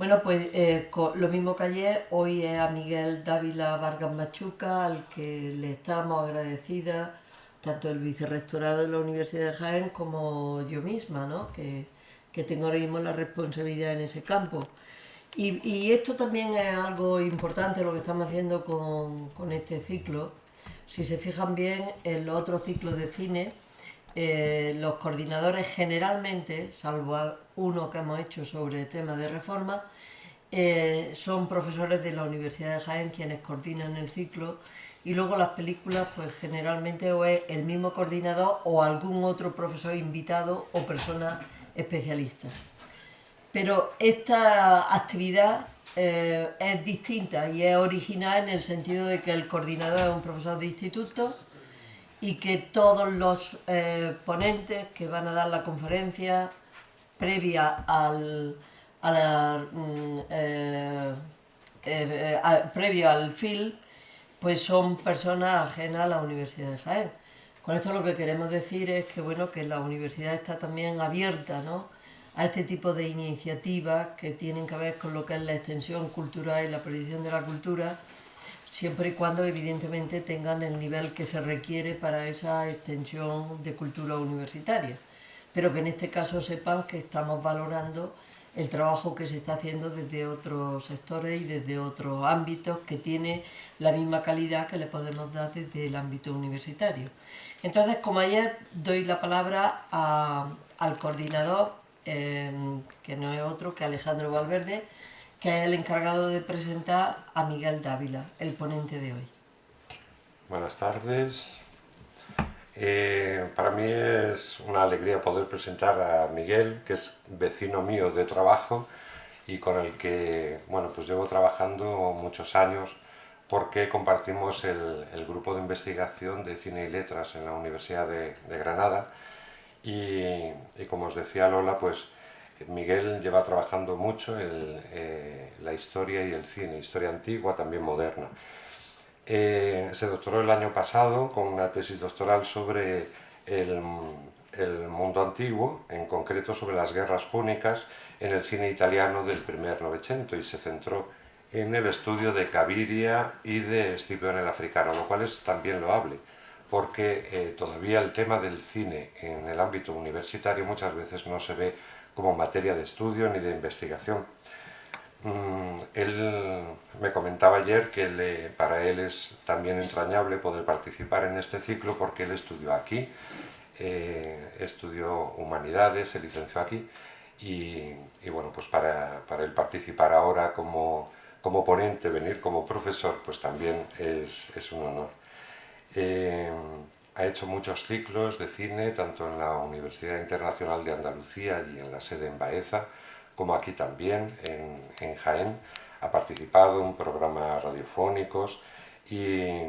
Bueno, pues lo mismo que ayer, hoy es a Miguel Dávila Vargas Machuca, al que le estamos agradecidas, tanto el vicerrectorado de la Universidad de Jaén como yo misma, ¿no? Que tengo ahora mismo la responsabilidad en ese campo. Y esto también es algo importante lo que estamos haciendo con este ciclo. Si se fijan bien, en los otros ciclos de cine, los coordinadores generalmente, salvo uno que hemos hecho sobre temas de reforma, son profesores de la Universidad de Jaén quienes coordinan el ciclo, y luego las películas pues generalmente o es el mismo coordinador o algún otro profesor invitado o persona especialista. Pero esta actividad es distinta y es original en el sentido de que el coordinador es un profesor de instituto y que todos los ponentes que van a dar la conferencia previa a la, previo al film, pues son personas ajenas a la Universidad de Jaén. Con esto lo que queremos decir es que, bueno, que la universidad está también abierta, ¿no?, a este tipo de iniciativas que tienen que ver con lo que es la extensión cultural y la proyección de la cultura, siempre y cuando evidentemente tengan el nivel que se requiere para esa extensión de cultura universitaria. Pero que en este caso sepan que estamos valorando el trabajo que se está haciendo desde otros sectores y desde otros ámbitos que tiene la misma calidad que le podemos dar desde el ámbito universitario. Entonces, como ayer, doy la palabra al coordinador, que no es otro que Alejandro Valverde, que es el encargado de presentar a Miguel Dávila, el ponente de hoy. Buenas tardes. Para mí es una alegría poder presentar a Miguel, que es vecino mío de trabajo y con el que, bueno, pues llevo trabajando muchos años porque compartimos el grupo de investigación de cine y letras en la Universidad de Granada y como os decía Lola, pues Miguel lleva trabajando mucho la historia y el cine, historia antigua, también moderna. Se doctoró el año pasado con una tesis doctoral sobre el, el mundo antiguo, en concreto sobre las guerras púnicas en el cine italiano del primer Novecento, y se centró en el estudio de Cabiria y de Escipión el Africano, lo cual es también loable, porque todavía el tema del cine en el ámbito universitario muchas veces no se ve como materia de estudio ni de investigación. Él me comentaba ayer que para él es también entrañable poder participar en este ciclo porque él estudió aquí, estudió humanidades, se licenció aquí y bueno, pues para él participar ahora como ponente, venir como profesor, pues también es un honor. Eh, Ha hecho muchos ciclos de cine, tanto en la Universidad Internacional de Andalucía y en la sede en Baeza, como aquí también, en Jaén. Ha participado en programas radiofónicos y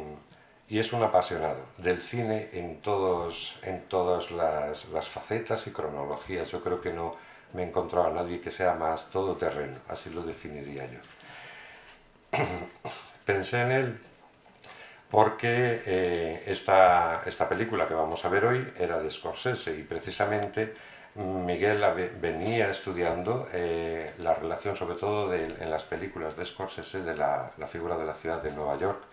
es un apasionado del cine en todas las facetas y cronologías. Yo creo que no me he encontrado a nadie que sea más todoterreno, así lo definiría yo. Pensé en él porque esta película que vamos a ver hoy era de Scorsese y precisamente Miguel venía estudiando la relación sobre todo en las películas de Scorsese de la figura de la ciudad de Nueva York.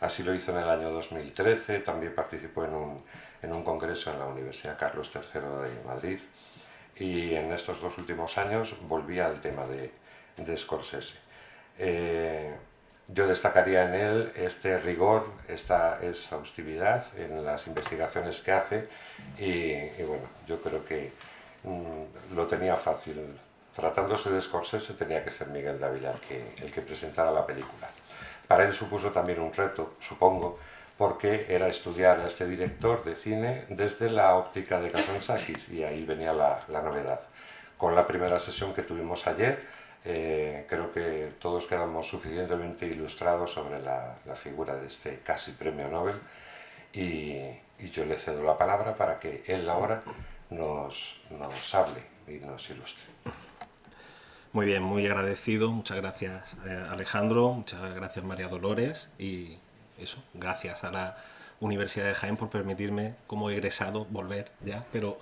Así lo hizo en el año 2013, también participó en un congreso en la Universidad Carlos III de Madrid y en estos dos últimos años volvía al tema de Scorsese. Eh, yo destacaría en él este rigor, esta exhaustividad en las investigaciones que hace y bueno, yo creo que lo tenía fácil. Tratándose de Scorsese tenía que ser Miguel Dávila el que presentara la película. Para él supuso también un reto, supongo, porque era estudiar a este director de cine desde la óptica de Kazantzakis y ahí venía la novedad. Con la primera sesión que tuvimos ayer, creo que todos quedamos suficientemente ilustrados sobre la figura de este casi premio Nobel y yo le cedo la palabra para que él ahora nos hable y nos ilustre. Muy bien, muy agradecido. Muchas gracias Alejandro, muchas gracias María Dolores y eso, gracias a la Universidad de Jaén por permitirme como egresado volver ya, pero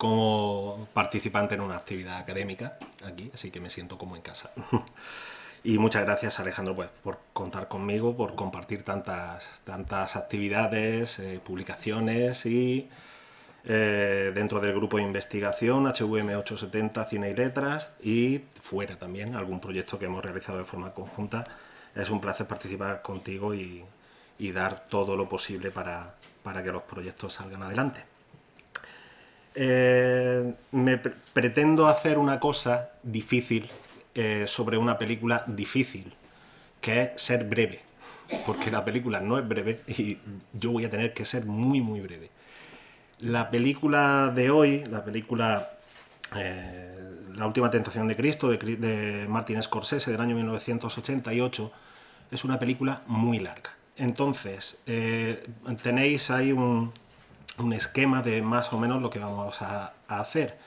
como participante en una actividad académica aquí, así que me siento como en casa. Y muchas gracias, Alejandro, pues, por contar conmigo, por compartir tantas actividades, publicaciones y dentro del grupo de investigación HVM 870 Cine y Letras, y fuera también algún proyecto que hemos realizado de forma conjunta. Es un placer participar contigo y dar todo lo posible para que los proyectos salgan adelante. Pretendo hacer una cosa difícil sobre una película difícil, que es ser breve, porque la película no es breve y yo voy a tener que ser muy muy breve. La película de hoy, la película La última tentación de Cristo, de Martin Scorsese, del año 1988, es una película muy larga. Entonces, tenéis ahí un esquema de más o menos lo que vamos a hacer.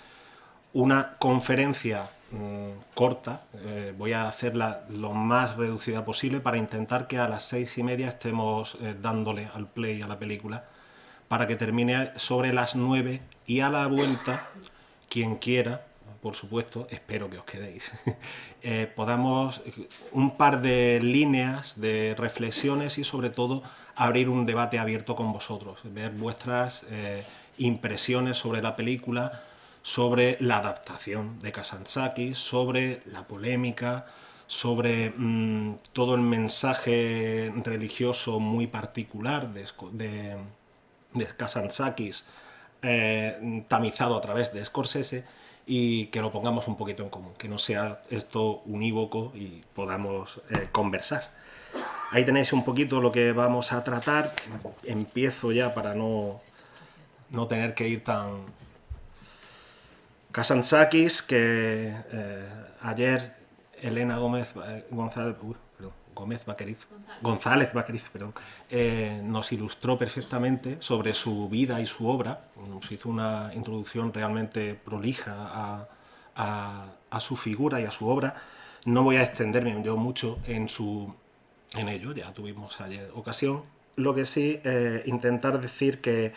Una conferencia corta, voy a hacerla lo más reducida posible para intentar que a las 6:30 estemos dándole al play a la película, para que termine sobre las 9, y a la vuelta, quien quiera, por supuesto, espero que os quedéis, podamos un par de líneas de reflexiones y sobre todo abrir un debate abierto con vosotros, ver vuestras impresiones sobre la película, sobre la adaptación de Kazantzakis, sobre la polémica, sobre todo el mensaje religioso muy particular de Kazantzakis, tamizado a través de Scorsese, y que lo pongamos un poquito en común, que no sea esto unívoco y podamos conversar. Ahí tenéis un poquito lo que vamos a tratar. Empiezo ya para no tener que ir tan... Kazantzakis, que ayer Elena González Vaqueriz, nos ilustró perfectamente sobre su vida y su obra. Nos hizo una introducción realmente prolija a su figura y a su obra. No voy a extenderme yo mucho en ello, ya tuvimos ayer ocasión. Lo que sí, intentar decir que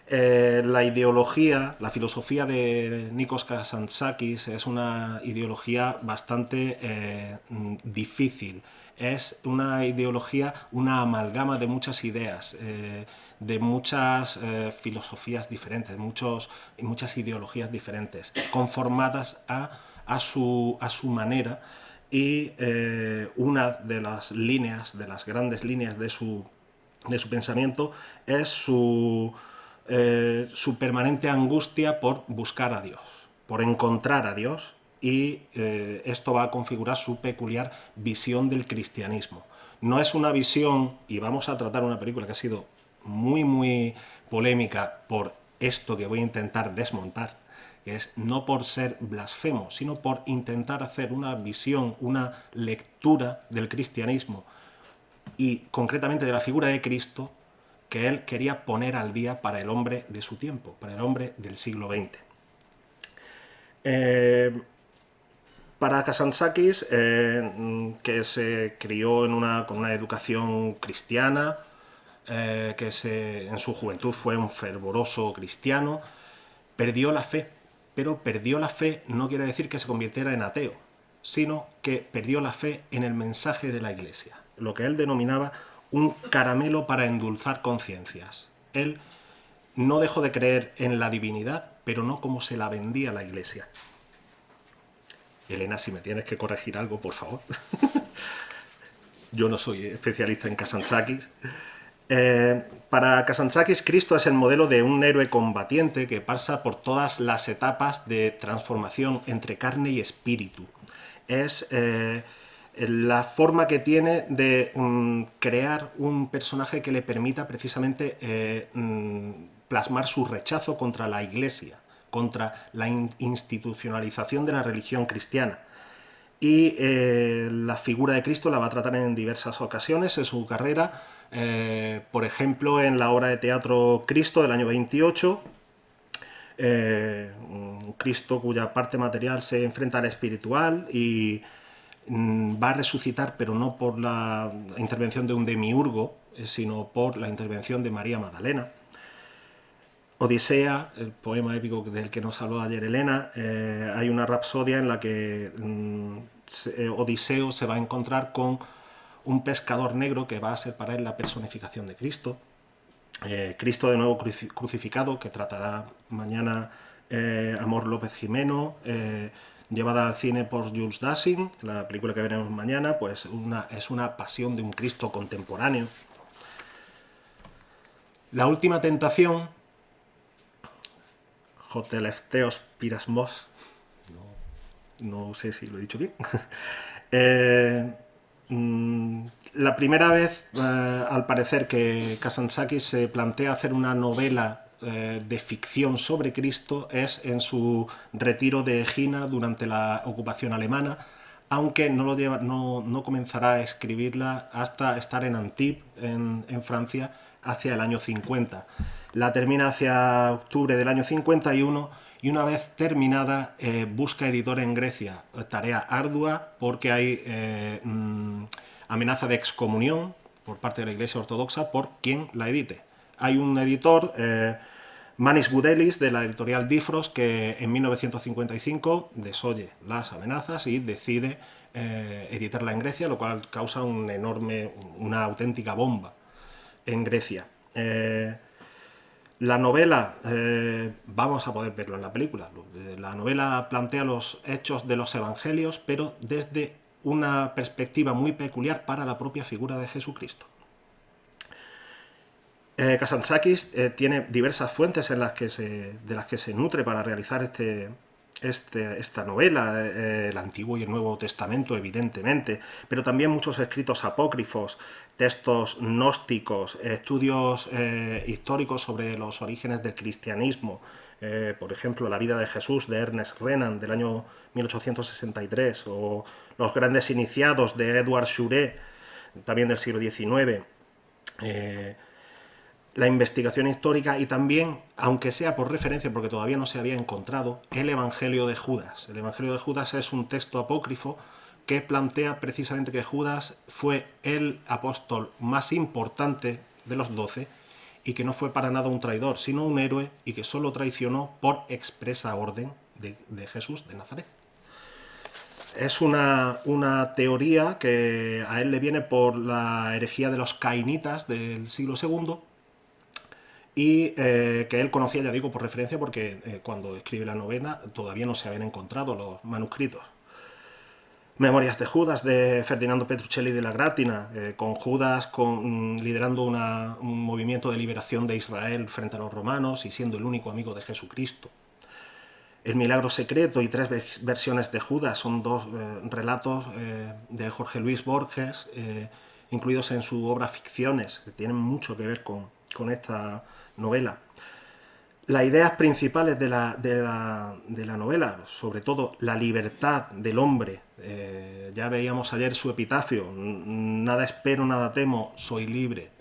la ideología, la filosofía de Nikos Kazantzakis es una ideología bastante difícil. Es una ideología, una amalgama de muchas ideas, de muchas filosofías diferentes, muchas ideologías diferentes, conformadas a su manera, y una de las líneas, de las grandes líneas de su pensamiento es su permanente angustia por buscar a Dios, por encontrar a Dios, y esto va a configurar su peculiar visión del cristianismo. No es una visión, y vamos a tratar una película que ha sido muy muy polémica por esto que voy a intentar desmontar, que es no por ser blasfemo, sino por intentar hacer una visión, una lectura del cristianismo y concretamente de la figura de Cristo, que él quería poner al día para el hombre de su tiempo, para el hombre del siglo XX. Para Kazantzakis, que se crió con una educación cristiana, que en su juventud fue un fervoroso cristiano, perdió la fe, pero perdió la fe no quiere decir que se convirtiera en ateo, sino que perdió la fe en el mensaje de la Iglesia, lo que él denominaba un caramelo para endulzar conciencias. Él no dejó de creer en la divinidad, pero no como se la vendía la Iglesia. Elena, si me tienes que corregir algo, por favor. Yo no soy especialista en Kazantzakis. Para Kazantzakis, Cristo es el modelo de un héroe combatiente que pasa por todas las etapas de transformación entre carne y espíritu. Es la forma que tiene de crear un personaje que le permita precisamente plasmar su rechazo contra la Iglesia, contra la institucionalización de la religión cristiana. Y la figura de Cristo la va a tratar en diversas ocasiones en su carrera, por ejemplo en la obra de teatro Cristo del año 28, Cristo cuya parte material se enfrenta al espiritual y va a resucitar, pero no por la intervención de un demiurgo, sino por la intervención de María Magdalena. Odisea, el poema épico del que nos habló ayer Elena, hay una rapsodia en la que Odiseo se va a encontrar con un pescador negro que va a ser para él la personificación de Cristo. Cristo de nuevo crucificado, que tratará mañana Amor López Jimeno, llevada al cine por Jules Dassin, la película que veremos mañana, pues es una pasión de un Cristo contemporáneo. La última tentación, Hotelefteos Pirasmos, no sé si lo he dicho bien, la primera vez, al parecer, que Kazantzakis se plantea hacer una novela de ficción sobre Cristo es en su retiro de Egina durante la ocupación alemana, aunque no comenzará a escribirla hasta estar en Antibes, en Francia, hacia el año 50. La termina hacia octubre del año 51 y una vez terminada busca editor en Grecia. Tarea ardua porque hay amenaza de excomunión por parte de la Iglesia Ortodoxa por quien la edite. Hay un editor, Manis Boudelis, de la editorial Difros, que en 1955 desoye las amenazas y decide editarla en Grecia, lo cual causa una auténtica bomba en Grecia. La novela, vamos a poder verlo en la película, la novela plantea los hechos de los evangelios, pero desde una perspectiva muy peculiar para la propia figura de Jesucristo. Kazantzakis tiene diversas fuentes de las que se nutre para realizar esta novela, el Antiguo y el Nuevo Testamento, evidentemente, pero también muchos escritos apócrifos, textos gnósticos, estudios históricos sobre los orígenes del cristianismo, por ejemplo, La vida de Jesús, de Ernest Renan, del año 1863, o Los grandes iniciados, de Edward Schuré, también del siglo XIX, la investigación histórica y también, aunque sea por referencia, porque todavía no se había encontrado, el Evangelio de Judas. El Evangelio de Judas es un texto apócrifo que plantea precisamente que Judas fue el apóstol más importante de los 12 y que no fue para nada un traidor, sino un héroe y que solo traicionó por expresa orden de Jesús de Nazaret. Es una teoría que a él le viene por la herejía de los cainitas del siglo II, y que él conocía, ya digo, por referencia, porque cuando escribe la novela todavía no se habían encontrado los manuscritos. Memorias de Judas, de Ferdinando Petruccelli de la Grátina, con Judas liderando un movimiento de liberación de Israel frente a los romanos y siendo el único amigo de Jesucristo. El milagro secreto y 3 versiones de Judas son 2 relatos de Jorge Luis Borges, incluidos en su obra Ficciones, que tienen mucho que ver con esta novela. Las ideas principales de la novela, sobre todo la libertad del hombre, ya veíamos ayer su epitafio, nada espero, nada temo, soy libre,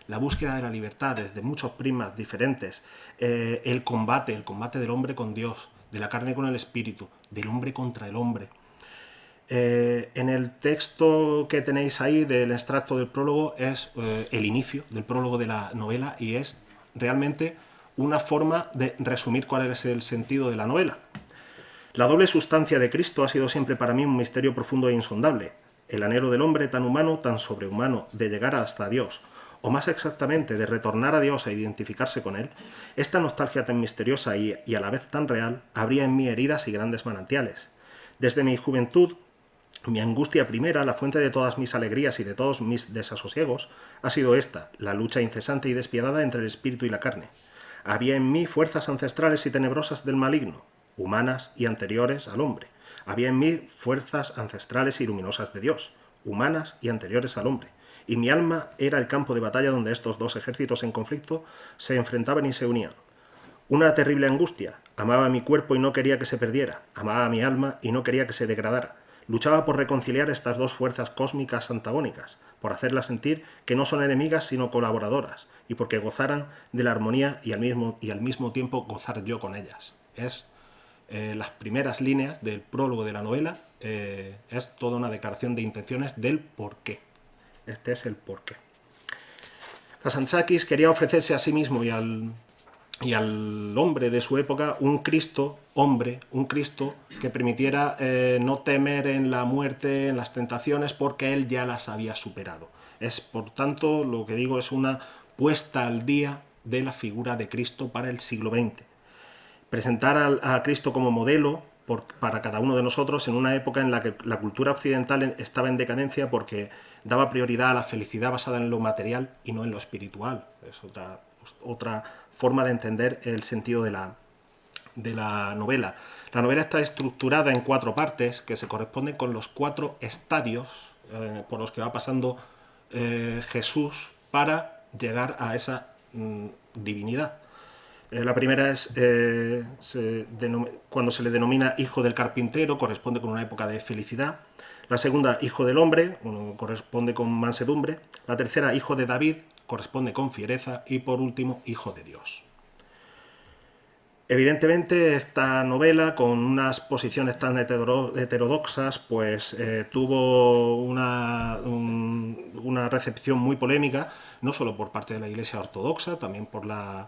la búsqueda de la libertad desde muchos prismas diferentes, el combate del hombre con Dios, de la carne con el espíritu, del hombre contra el hombre. En el texto que tenéis ahí del extracto del prólogo es el inicio del prólogo de la novela y es realmente una forma de resumir cuál es el sentido de la novela. La doble sustancia de Cristo ha sido siempre para mí un misterio profundo e insondable. El anhelo del hombre tan humano, tan sobrehumano, de llegar hasta Dios, o más exactamente de retornar a Dios e identificarse con Él, esta nostalgia tan misteriosa y a la vez tan real, abría en mí heridas y grandes manantiales. Desde mi juventud, mi angustia primera, la fuente de todas mis alegrías y de todos mis desasosiegos, ha sido esta, la lucha incesante y despiadada entre el espíritu y la carne. Había en mí fuerzas ancestrales y tenebrosas del maligno, humanas y anteriores al hombre. Había en mí fuerzas ancestrales y luminosas de Dios, humanas y anteriores al hombre. Y mi alma era el campo de batalla donde estos 2 ejércitos en conflicto se enfrentaban y se unían. Una terrible angustia. Amaba mi cuerpo y no quería que se perdiera. Amaba mi alma y no quería que se degradara. Luchaba por reconciliar estas 2 fuerzas cósmicas antagónicas, por hacerlas sentir que no son enemigas sino colaboradoras, y porque gozaran de la armonía y al mismo tiempo gozar yo con ellas. Es las primeras líneas del prólogo de la novela, es toda una declaración de intenciones del porqué. Este es el porqué. Kazantzakis quería ofrecerse a sí mismo y al y al hombre de su época un Cristo, hombre, un Cristo que permitiera no temer en la muerte, en las tentaciones, porque él ya las había superado. Es, por tanto, lo que digo es una puesta al día de la figura de Cristo para el siglo XX. Presentar a Cristo como modelo para cada uno de nosotros en una época en la que la cultura occidental estaba en decadencia porque daba prioridad a la felicidad basada en lo material y no en lo espiritual. Es otra forma de entender el sentido de la novela. La novela está estructurada en 4 partes que se corresponden con los 4 estadios por los que va pasando Jesús para llegar a esa divinidad. La primera es cuando se le denomina hijo del carpintero, corresponde con una época de felicidad. La segunda, hijo del hombre, corresponde con mansedumbre. La tercera, hijo de David, corresponde con fiereza. Y por último, hijo de Dios. Evidentemente, esta novela, con unas posiciones tan heterodoxas, pues tuvo una recepción muy polémica, no solo por parte de la Iglesia Ortodoxa, también por las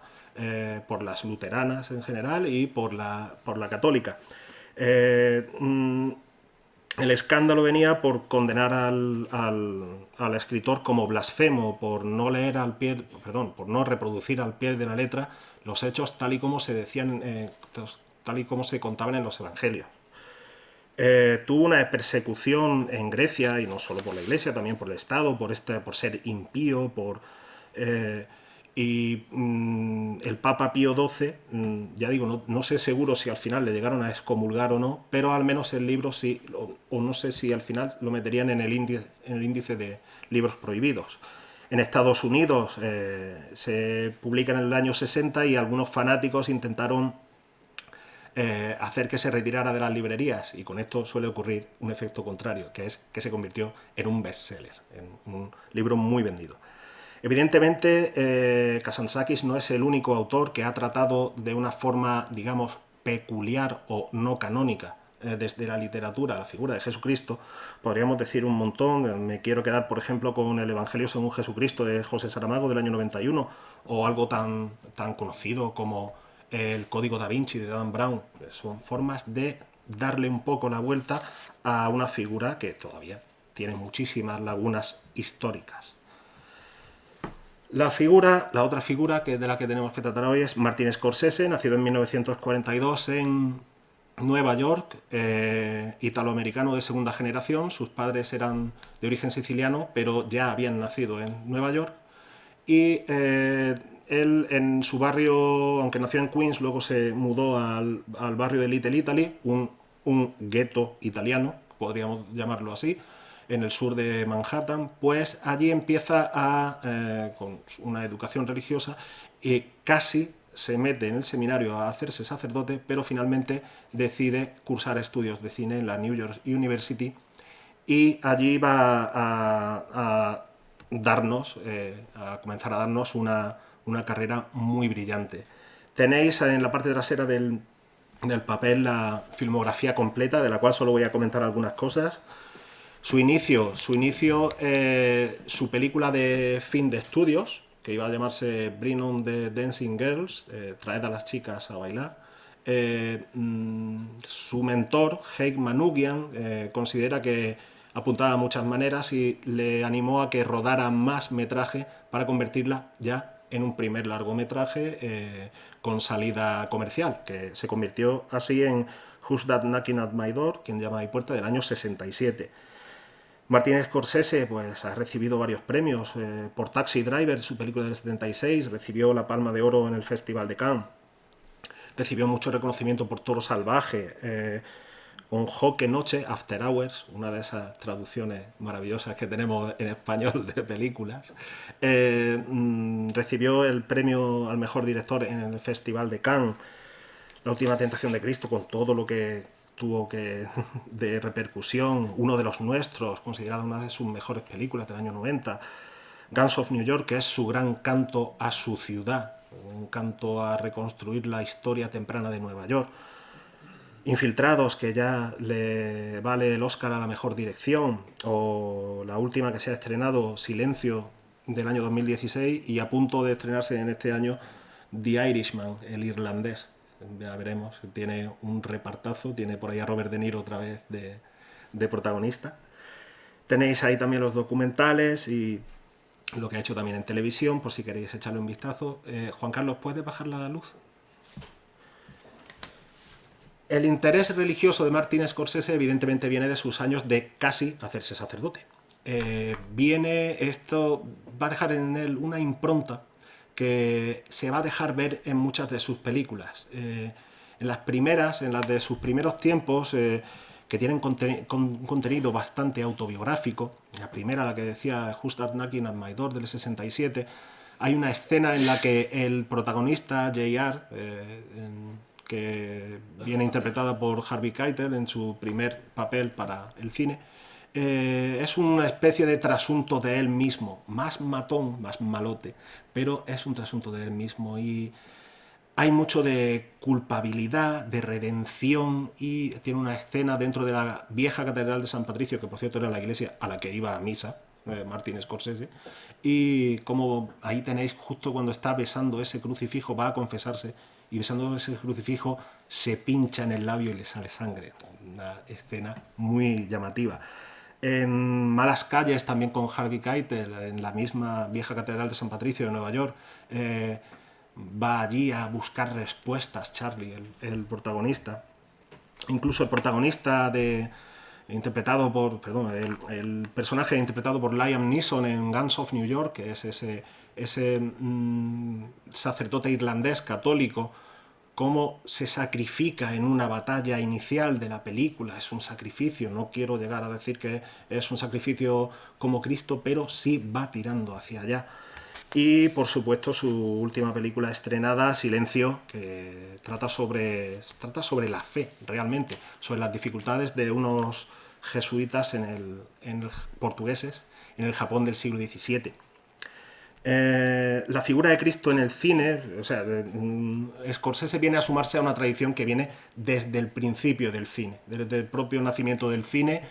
luteranas en general y por la católica. El escándalo venía por condenar al escritor como blasfemo, por no reproducir al pie de la letra los hechos tal y como se decían, tal y como se contaban en los evangelios. Tuvo una persecución en Grecia, y no solo por la Iglesia, también por el Estado, por ser impío, el Papa Pío XII, ya digo, no sé seguro si al final le llegaron a excomulgar o no, pero al menos el libro sí, o no sé si al final lo meterían en el índice de libros prohibidos. En Estados Unidos se publica en el año 60 y algunos fanáticos intentaron hacer que se retirara de las librerías, y con esto suele ocurrir un efecto contrario, que es que se convirtió en un bestseller, en un libro muy vendido. Evidentemente, Kazantzakis no es el único autor que ha tratado de una forma, digamos, peculiar o no canónica desde la literatura la figura de Jesucristo. Podríamos decir un montón. Me quiero quedar, por ejemplo, con el Evangelio según Jesucristo de José Saramago del año 91, o algo tan conocido como el Código da Vinci de Dan Brown. Son formas de darle un poco la vuelta a una figura que todavía tiene muchísimas lagunas históricas. La otra figura de la que tenemos que tratar hoy es Martin Scorsese, nacido en 1942 en Nueva York, italoamericano de segunda generación. Sus padres eran de origen siciliano, pero ya habían nacido en Nueva York. Y él en su barrio, aunque nació en Queens, luego se mudó al barrio de Little Italy, un gueto italiano, podríamos llamarlo así, en el sur de Manhattan. Pues allí empieza con una educación religiosa y casi se mete en el seminario a hacerse sacerdote, pero finalmente decide cursar estudios de cine en la New York University, y allí va a comenzar a darnos una carrera muy brillante. Tenéis en la parte trasera del papel la filmografía completa, de la cual solo voy a comentar algunas cosas. Su inicio, su película de fin de estudios, que iba a llamarse Bring on the Dancing Girls, traed a las chicas a bailar. Su mentor, Haig Manoogian, considera que apuntaba a muchas maneras y le animó a que rodara más metraje para convertirla ya en un primer largometraje con salida comercial, que se convirtió así en Who's That Knocking at My Door, quien llama a mi puerta, del año 67. Martin Scorsese pues, ha recibido varios premios por Taxi Driver, su película del 76, recibió la Palma de Oro en el Festival de Cannes, recibió mucho reconocimiento por Toro Salvaje, con Joque Noche, After Hours, una de esas traducciones maravillosas que tenemos en español de películas. Recibió el premio al mejor director en el Festival de Cannes. La Última Tentación de Cristo, con todo lo que tuvo de repercusión. Uno de los nuestros, considerada una de sus mejores películas del año 90. Guns of New York, que es su gran canto a su ciudad, un canto a reconstruir la historia temprana de Nueva York. Infiltrados, que ya le vale el Oscar a la mejor dirección, o la última que se ha estrenado, Silencio, del año 2016, y a punto de estrenarse en este año, The Irishman, el irlandés. Ya veremos, tiene un repartazo, tiene por ahí a Robert De Niro otra vez de protagonista. Tenéis ahí también los documentales y lo que ha hecho también en televisión, por si queréis echarle un vistazo. Juan Carlos, ¿puedes bajar la luz? El interés religioso de Martin Scorsese evidentemente viene de sus años de casi hacerse sacerdote. Esto va a dejar en él una impronta que se va a dejar ver en muchas de sus películas. En las de sus primeros tiempos, que tienen un contenido bastante autobiográfico, la primera, la que decía Who's That Knocking at My Door, del 67, hay una escena en la que el protagonista, J.R., que viene interpretada por Harvey Keitel en su primer papel para el cine, es una especie de trasunto de él mismo, más matón, más malote, pero es un trasunto de él mismo y hay mucho de culpabilidad, de redención, y tiene una escena dentro de la vieja catedral de San Patricio, que por cierto era la iglesia a la que iba a misa Martin Scorsese, y como ahí tenéis justo cuando está besando ese crucifijo, va a confesarse, y besando ese crucifijo se pincha en el labio y le sale sangre. Una escena muy llamativa. En Malas calles, también con Harvey Keitel, en la misma vieja catedral de San Patricio de Nueva York, va allí a buscar respuestas, Charlie, el protagonista. Incluso el protagonista interpretado por, perdón, el personaje interpretado por Liam Neeson en Guns of New York, que es ese sacerdote irlandés católico, cómo se sacrifica en una batalla inicial de la película. Es un sacrificio, no quiero llegar a decir que es un sacrificio como Cristo, pero sí va tirando hacia allá. Y por supuesto su última película estrenada, Silencio, que trata sobre la fe realmente, sobre las dificultades de unos jesuitas portugueses en el Japón del siglo XVII. La figura de Cristo en el cine, o sea, Scorsese viene a sumarse a una tradición que viene desde el principio del cine, desde el propio nacimiento del cine,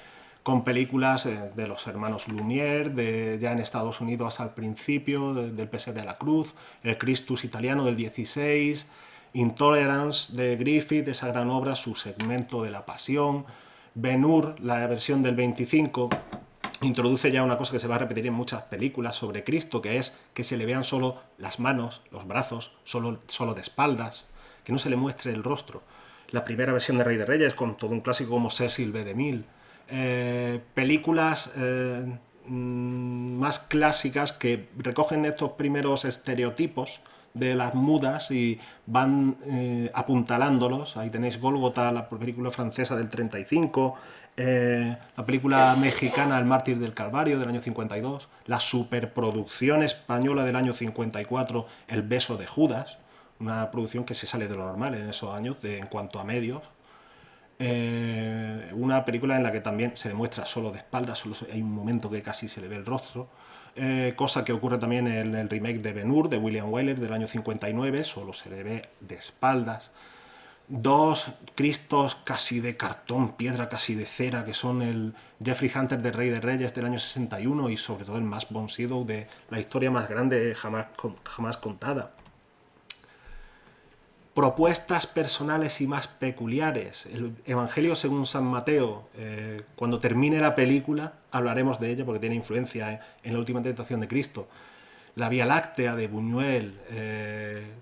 con películas de los hermanos Lumière, ya en Estados Unidos al principio, del Pesebre de la Cruz, el Christus italiano del 16, Intolerance de Griffith, esa gran obra, su segmento de la Pasión, Ben-Hur, la versión del 25, introduce ya una cosa que se va a repetir en muchas películas sobre Cristo, que es que se le vean solo las manos, los brazos, solo de espaldas, que no se le muestre el rostro. La primera versión de Rey de Reyes, con todo un clásico como Cecil B. DeMille. Películas más clásicas que recogen estos primeros estereotipos de las mudas y van apuntalándolos. Ahí tenéis Gólgota, la película francesa del 35, la película mexicana El mártir del Calvario del año 52, la superproducción española del año 54 El beso de Judas, una producción que se sale de lo normal en esos años en cuanto a medios. Una película en la que también se demuestra solo de espaldas, solo hay un momento que casi se le ve el rostro, cosa que ocurre también en el remake de Ben-Hur de William Wyler del año 59, solo se le ve de espaldas. Dos Cristos casi de cartón, piedra casi de cera, que son el Jeffrey Hunter de Rey de Reyes del año 61 y sobre todo el Mask von Sydow de la historia más grande jamás contada. Propuestas personales y más peculiares. El Evangelio según San Mateo, cuando termine la película hablaremos de ella porque tiene influencia en la última tentación de Cristo. La Vía Láctea de Buñuel,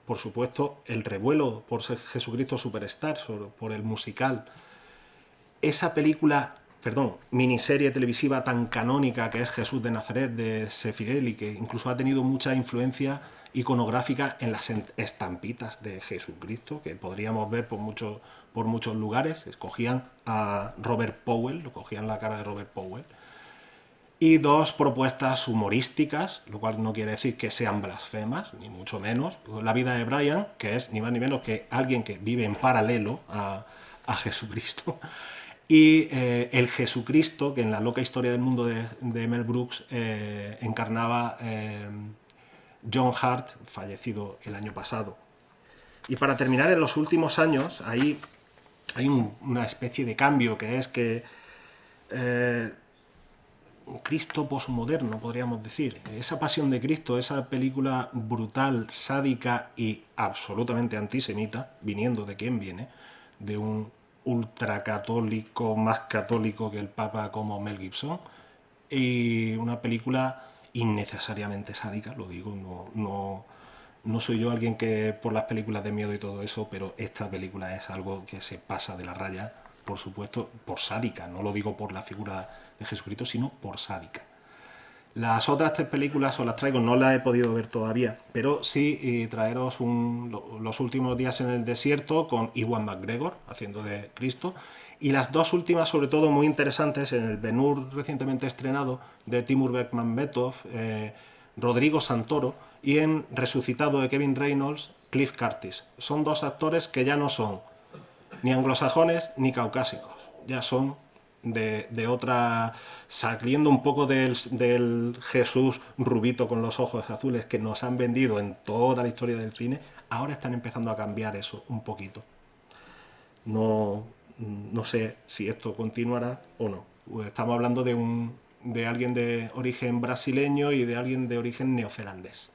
por supuesto El revuelo por Jesucristo Superstar, por el musical. Esa película, miniserie televisiva tan canónica que es Jesús de Nazaret de Sefirelli, que incluso ha tenido mucha influencia iconográfica en las estampitas de Jesucristo, que podríamos ver por muchos lugares. Escogían a Robert Powell, lo cogían la cara de Robert Powell. Y dos propuestas humorísticas, lo cual no quiere decir que sean blasfemas, ni mucho menos. La vida de Brian, que es ni más ni menos que alguien que vive en paralelo a Jesucristo. Y el Jesucristo, que en La loca historia del mundo de Mel Brooks encarnaba John Hurt, fallecido el año pasado. Y para terminar, en los últimos años hay una especie de cambio, que es que Cristo posmoderno, podríamos decir. Esa Pasión de Cristo, esa película brutal, sádica y absolutamente antisemita, viniendo de quien viene, de un ultracatólico, más católico que el Papa como Mel Gibson, y una película innecesariamente sádica, lo digo, no soy yo alguien que por las películas de miedo y todo eso, pero esta película es algo que se pasa de la raya, por supuesto, por sádica, no lo digo por la figura de Jesucristo, sino por sádica. Las otras 3 películas os las traigo, no las he podido ver todavía, pero sí traeros Los últimos días en el desierto con Ewan McGregor haciendo de Cristo, y las 2 últimas sobre todo muy interesantes en el Ben-Hur recientemente estrenado de Timur Bekmambetov, Rodrigo Santoro, y en Resucitado de Kevin Reynolds, Cliff Curtis. Son 2 actores que ya no son ni anglosajones ni caucásicos, ya son de otra, saliendo un poco del Jesús rubito con los ojos azules que nos han vendido en toda la historia del cine. Ahora están empezando a cambiar eso un poquito. No sé si esto continuará o no. Estamos hablando de alguien de origen brasileño y de alguien de origen neozelandés.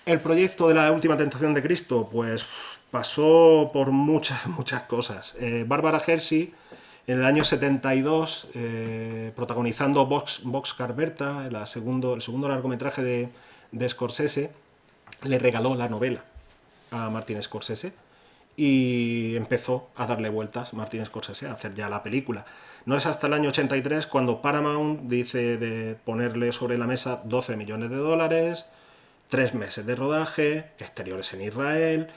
El proyecto de La última tentación de Cristo, pues pasó por muchas cosas. Bárbara Hershey, en el año 72, protagonizando Boxcar Berta, el segundo largometraje de Scorsese, le regaló la novela a Martin Scorsese y empezó a darle vueltas Martin Scorsese a hacer ya la película. No es hasta el año 83 cuando Paramount dice de ponerle sobre la mesa $12 millones, 3 meses de rodaje, exteriores en Israel,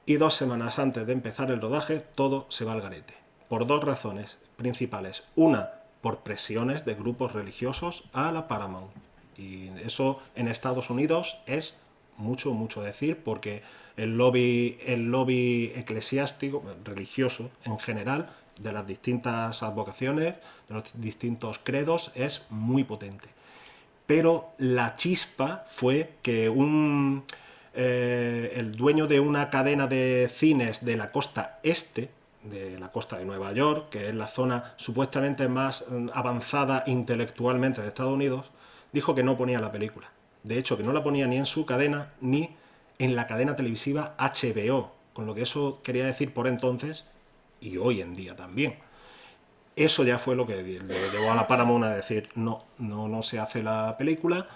y 2 semanas antes de empezar el rodaje todo se va al garete. Por 2 razones principales. Una, por presiones de grupos religiosos a la Paramount. Y eso en Estados Unidos es mucho decir, porque el lobby eclesiástico, religioso en general, de las distintas advocaciones, de los distintos credos, es muy potente. Pero la chispa fue que el dueño de una cadena de cines de la costa este, de la costa de Nueva York, que es la zona supuestamente más avanzada intelectualmente de Estados Unidos, dijo que no ponía la película. De hecho, que no la ponía ni en su cadena ni en la cadena televisiva HBO, con lo que eso quería decir por entonces y hoy en día también. Eso ya fue lo que le llevó a la Paramount a decir no se hace la película.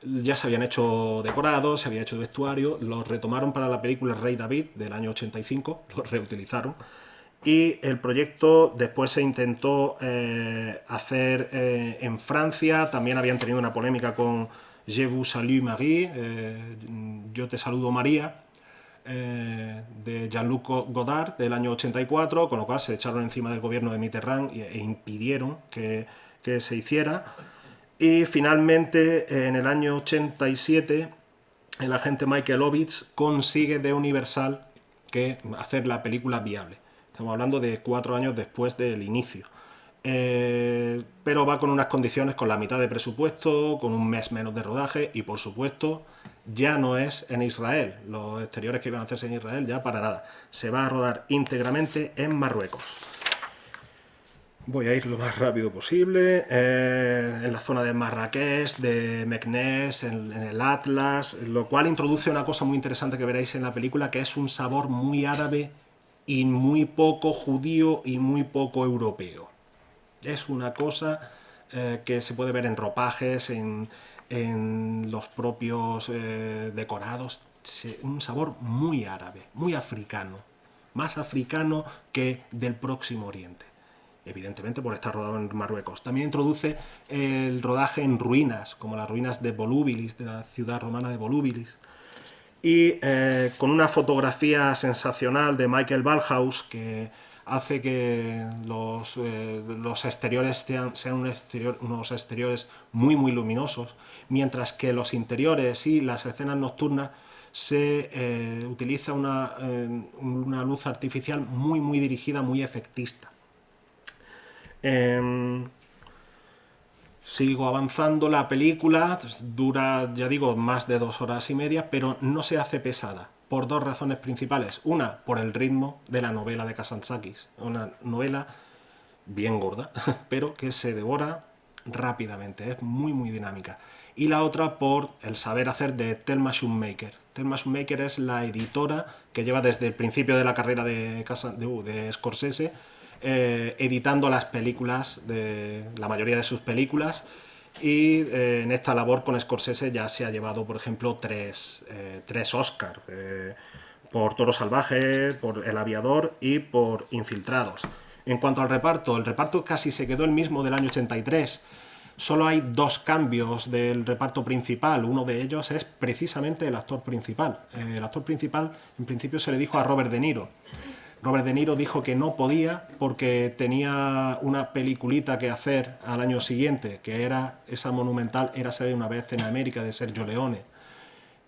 Ya se habían hecho decorados, se había hecho vestuario, los retomaron para la película Rey David del año 85, los reutilizaron, y el proyecto después se intentó hacer en Francia. También habían tenido una polémica con Je vous salue Marie, Yo te saludo María, de Jean-Luc Godard del año 84, con lo cual se echaron encima del gobierno de Mitterrand e impidieron que se hiciera. Y finalmente, en el año 87, el agente Michael Ovitz consigue de Universal hacer la película viable. Estamos hablando de 4 años después del inicio. Pero va con unas condiciones, con la mitad de presupuesto, con un mes menos de rodaje y, por supuesto, ya no es en Israel. Los exteriores que iban a hacerse en Israel ya para nada. Se va a rodar íntegramente en Marruecos. Voy a ir lo más rápido posible. En la zona de Marrakech, de Meknès, en el Atlas, lo cual introduce una cosa muy interesante que veréis en la película, que es un sabor muy árabe y muy poco judío y muy poco europeo. Es una cosa que se puede ver en ropajes, en los propios decorados. Un sabor muy árabe, muy africano. Más africano que del Próximo Oriente. Evidentemente por estar rodado en Marruecos. También introduce el rodaje en ruinas, como las ruinas de Volubilis, de la ciudad romana de Volubilis. Y con una fotografía sensacional de Michael Ballhaus, que hace que los exteriores sean unos exteriores muy luminosos, mientras que los interiores y las escenas nocturnas se utiliza una luz artificial muy dirigida, muy efectista. Sigo avanzando. La película dura, ya digo, más de 2 horas y media, pero no se hace pesada, por 2 razones principales. Una, por el ritmo de la novela de Kazantzakis, una novela bien gorda, pero que se devora rápidamente, es muy muy dinámica. Y la otra por el saber hacer de Thelma Schoonmaker. Thelma Schoonmaker es la editora que lleva desde el principio de la carrera de Scorsese editando las películas, la mayoría de sus películas, y en esta labor con Scorsese ya se ha llevado, por ejemplo, tres Oscars, por Toro Salvaje, por El Aviador y por Infiltrados. En cuanto al reparto, el reparto casi se quedó el mismo del año 83. Solo hay 2 cambios del reparto principal. Uno de ellos es precisamente el actor principal. El actor principal, en principio, se le dijo a Robert De Niro. Robert De Niro dijo que no podía porque tenía una peliculita que hacer al año siguiente, que era esa monumental Érase una vez en América, de Sergio Leone.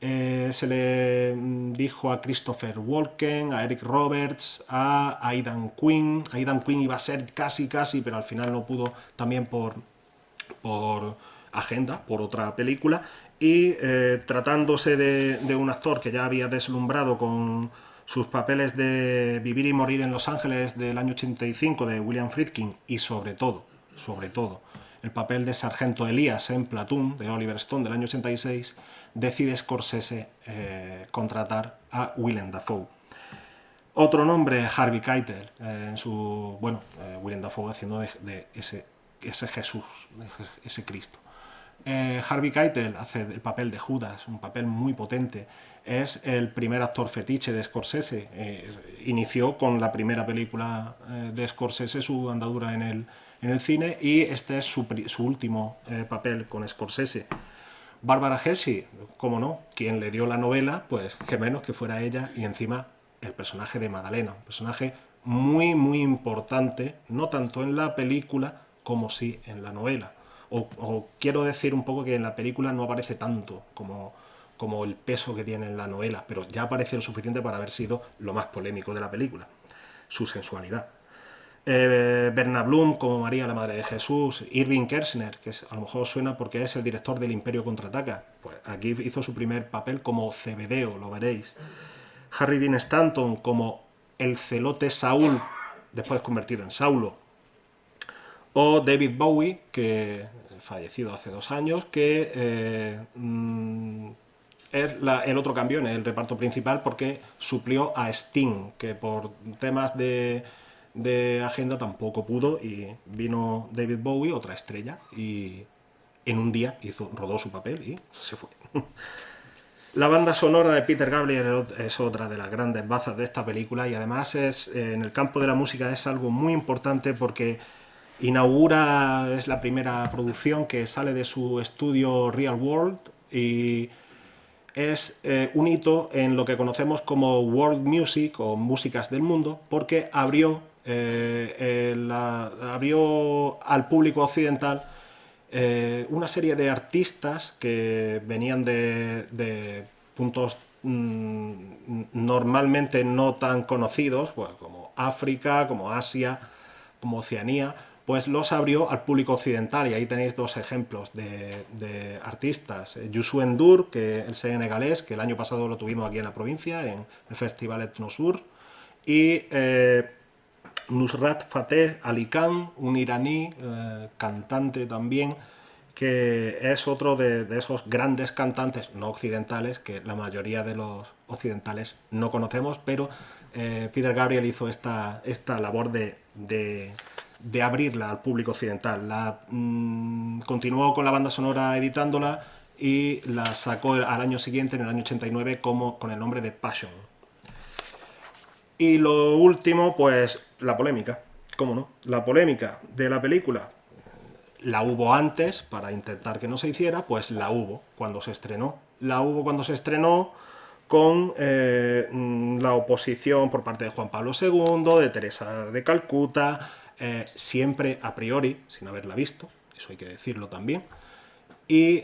Se le dijo a Christopher Walken, a Eric Roberts, a Aidan Quinn. Aidan Quinn iba a ser casi, pero al final no pudo, también por agenda, por otra película. Y tratándose de un actor que ya había deslumbrado con sus papeles de Vivir y morir en Los Ángeles del año 85 de William Friedkin, y sobre todo, el papel de Sargento Elías en Platoon de Oliver Stone del año 86, decide Scorsese contratar a Willem Dafoe. Otro nombre, Harvey Keitel, Willem Dafoe haciendo de ese Jesús, ese Cristo. Harvey Keitel hace el papel de Judas, un papel muy potente. Es el primer actor fetiche de Scorsese. Inició con la primera película de Scorsese su andadura en el cine, y este es su último papel con Scorsese. Barbara Hershey, cómo no, quien le dio la novela, pues qué menos que fuera ella, y encima el personaje de Madalena, un personaje muy muy importante, no tanto en la película como sí en la novela. O quiero decir un poco que en la película no aparece tanto como el peso que tiene en la novela, pero ya aparece lo suficiente para haber sido lo más polémico de la película, su sensualidad. Berna Bloom como María, la Madre de Jesús. Irving Kershner, que a lo mejor suena porque es el director del Imperio Contraataca, pues aquí hizo su primer papel como Zebedeo, lo veréis. Harry Dean Stanton como el celote Saúl, después convertido en Saulo. O David Bowie, que fallecido hace 2 años, que es el otro cambio en el reparto principal, porque suplió a Sting, que por temas de agenda tampoco pudo, y vino David Bowie, otra estrella, y en un día rodó su papel y se fue. La banda sonora de Peter Gabriel es otra de las grandes bazas de esta película, y además en el campo de la música es algo muy importante porque es la primera producción que sale de su estudio Real World, y es un hito en lo que conocemos como World Music o músicas del mundo, porque abrió al público occidental una serie de artistas que venían de puntos normalmente no tan conocidos, pues, como África, como Asia, como Oceanía, pues los abrió al público occidental, y ahí tenéis 2 ejemplos de artistas. Youssou N'Dour, que el senegalés, que el año pasado lo tuvimos aquí en la provincia, en el Festival Etnosur, y Nusrat Fateh Ali Khan, un iraní, cantante también, que es otro de esos grandes cantantes no occidentales que la mayoría de los occidentales no conocemos, pero Peter Gabriel hizo esta labor de abrirla al público occidental. Continuó con la banda sonora editándola y la sacó al año siguiente, en el año 89, con el nombre de Passion. Y lo último, pues la polémica. ¿Cómo no? La polémica de la película. La hubo antes, para intentar que no se hiciera, pues la hubo cuando se estrenó. La hubo cuando se estrenó con la oposición por parte de Juan Pablo II, de Teresa de Calcuta, siempre a priori, sin haberla visto, eso hay que decirlo también, y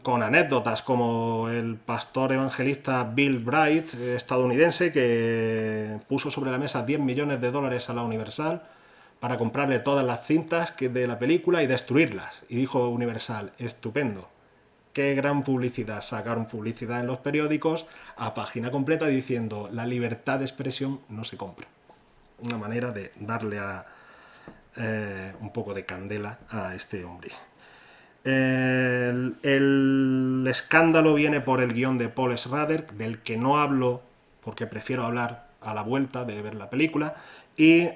con anécdotas como el pastor evangelista Bill Bright, estadounidense, que puso sobre la mesa $10 millones a la Universal para comprarle todas las cintas de la película y destruirlas. Y dijo Universal: estupendo, qué gran publicidad. Sacaron publicidad en los periódicos a página completa diciendo: la libertad de expresión no se compra. Una manera de darle un poco de candela a este hombre. El escándalo viene por el guión de Paul Schrader, del que no hablo porque prefiero hablar a la vuelta de ver la película, y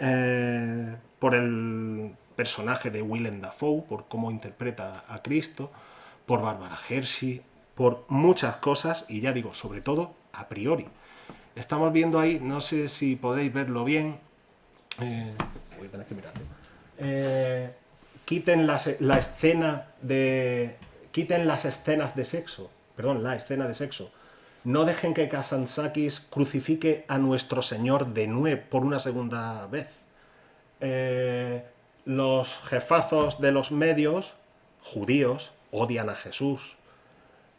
por el personaje de Willem Dafoe, por cómo interpreta a Cristo, por Bárbara Hershey, por muchas cosas, y ya digo, sobre todo a priori. Estamos viendo ahí, no sé si podréis verlo bien, voy a tener que mirarlo. Quiten la escena de... Quiten las escenas de sexo. Perdón, la escena de sexo. No dejen que Kazantzakis crucifique a nuestro Señor de nuevo por una segunda vez. Los jefazos de los medios, judíos, odian a Jesús.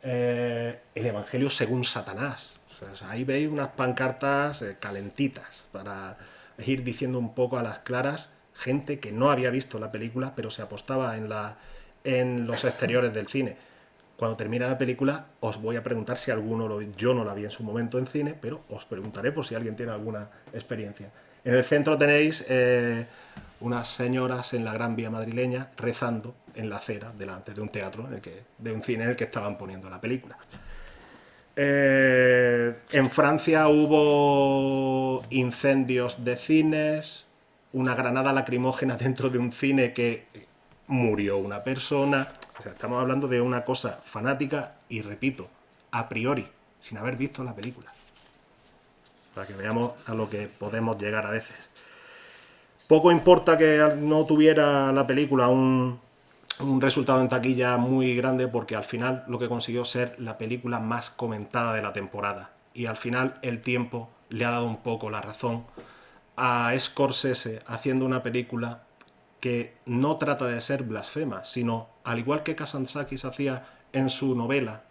El Evangelio según Satanás. O sea, ahí veis unas pancartas calentitas para ir diciendo un poco a las claras, gente que no había visto la película pero se apostaba en los exteriores del cine. Cuando termine la película os voy a preguntar si alguno yo no la vi en su momento en cine, pero os preguntaré por si alguien tiene alguna experiencia. En el centro tenéis unas señoras en la Gran Vía madrileña rezando en la acera delante de un teatro, de un cine en el que estaban poniendo la película. En Francia hubo incendios de cines, una granada lacrimógena dentro de un cine que murió una persona. O sea, estamos hablando de una cosa fanática y, repito, a priori, sin haber visto la película. Para que veamos a lo que podemos llegar a veces. Poco importa que no tuviera la película un resultado en taquilla muy grande, porque al final lo que consiguió ser la película más comentada de la temporada. Y al final el tiempo le ha dado un poco la razón a Scorsese haciendo una película que no trata de ser blasfema, sino, al igual que Kazantzakis hacía en su novela,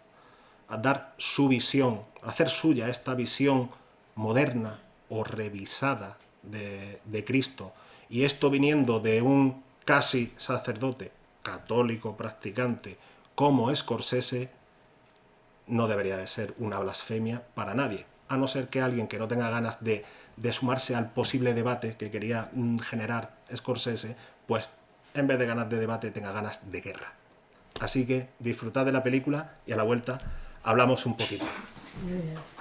a dar su visión, hacer suya esta visión moderna o revisada de Cristo. Y esto viniendo de un casi sacerdote católico practicante como Scorsese, no debería de ser una blasfemia para nadie, a no ser que alguien que no tenga ganas de sumarse al posible debate que quería generar Scorsese, pues en vez de ganas de debate tenga ganas de guerra. Así que disfrutad de la película y a la vuelta hablamos un poquito. Muy bien.